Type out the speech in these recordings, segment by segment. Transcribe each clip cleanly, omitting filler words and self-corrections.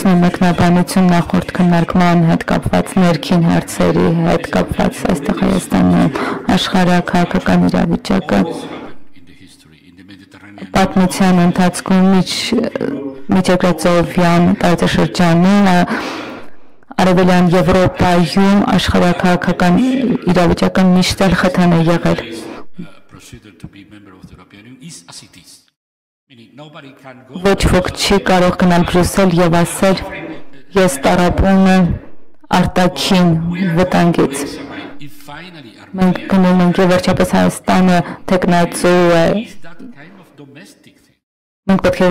Վերջացնում մեկնաբանություն նախորդ քննարկման հետ կապված ներքին հարցերի հետ կապված այստեղ Հայաստանում աշխարհաքաղաքական իրավիճակը պատմության ընթացքում միջերկրածովյան տարածաշրջանում Արևելյան Եվրոպայում աշխարհաքաղաքական իրավիճակը միշտ էլ խթան է եղել։ Ոչ ոք չի կարող գնալ Բրյուսել եւ ասել ես տառապում եմ արտաքին վտանգից։ Մենք գնում ենք եւ վերջապես Հայաստանը տեխնացու է։ Մենք պետք է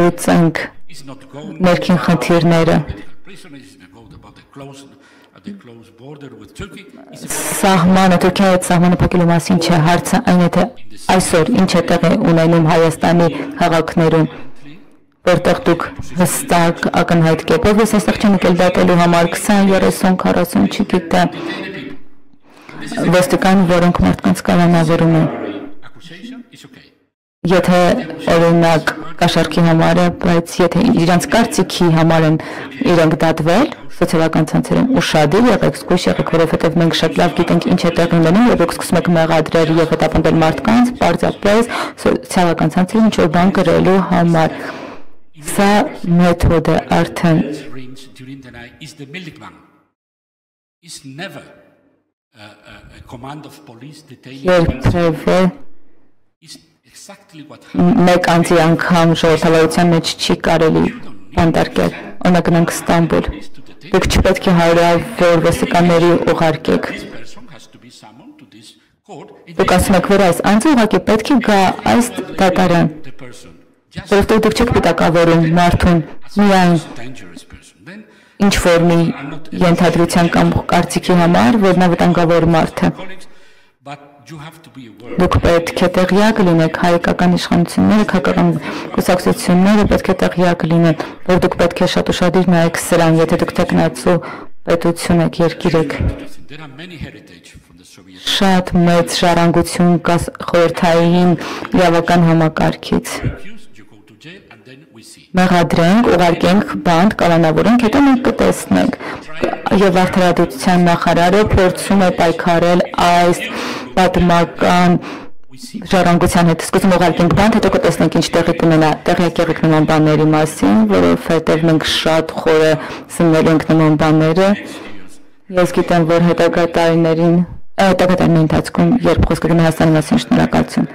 լուծենք ներքին խնդիրները։ Սահմանը Թուրքիայի հետ սահմանը փակելու մասին չէ հարցը, այն է թե այսօր ինչ է տեղի ունենում Հայաստանի քաղաքներում, որտեղ դուք հստակ ակնհայտ կերպով ես այստեղ չեմ եկել դատելու համար 20, 30, 40 չգիտեմ ոստիկան, որոնք մարդկանց կալանավորում են։ Եթե օրինակ կաշառքի համար է, բայց եթե իրանց կարծիքի համար են իրենք դատվել սոցիալական ցանցերում ուշադիր եղեք, զգույշ եղեք, որովհետև մենք շատ լավ գիտենք ինչ է տեղի ունենում, եւ դուք սկսում եք մեղադրել եւ հետապնդել մարդկանց, պարզապես սոցիալական ցանցերում ինչ-որ բան գրելու համար։ Սա մեթոդ է արդեն։ Երբևէ մեկ անձի անգամ ժողովրդավարության մեջ չի կարելի բանտարկել, օրինակ գնանք Ստամբուլ, դուք չպետք է հարյուրավոր ոստիկանների ուղարկեք։ Դուք ասում եք, որ այս անձը ուղղակի պետք է գա այս դատարան, որովհետև դուք չեք պիտակավորում մարդուն միայն ինչ-որ մի ենթադրության կամ կարծիքի համար, որ նա վտանգավոր մարդ է։ Դուք պետք է տեղյակ լինեք, հայկական իշխանությունները, քաղաքական կուսակցությունները պետք է տեղյակ լինեն, որ դուք պետք է շատ ուշադիր նայեք սրան, եթե դուք տեխնացու պետություն եք, երկիր եք։ Շատ մեծ ժառանգություն կա խորհրդային իրավական համակարգից։ Մեղադրենք, ուղարկենք բանտ, կալանավորենք, հետո մենք կտեսնենք։ Եվ արդարադատության նախարարը փորձում է պայքարել այս պատմական ժառանգության հետ։ Սկզբում ուղարկենք բանտ, հետո կտեսնենք ինչ տեղի կունենա։ Տեղյակ եղեք նման բաների մասին, որովհետև մենք շատ խորը սննել ենք նման բաները։ Ես գիտեմ, որ հետագա տարիների ընթացքում, երբ խոսքը գնա Հայաստանի մասին, շնորհակալություն։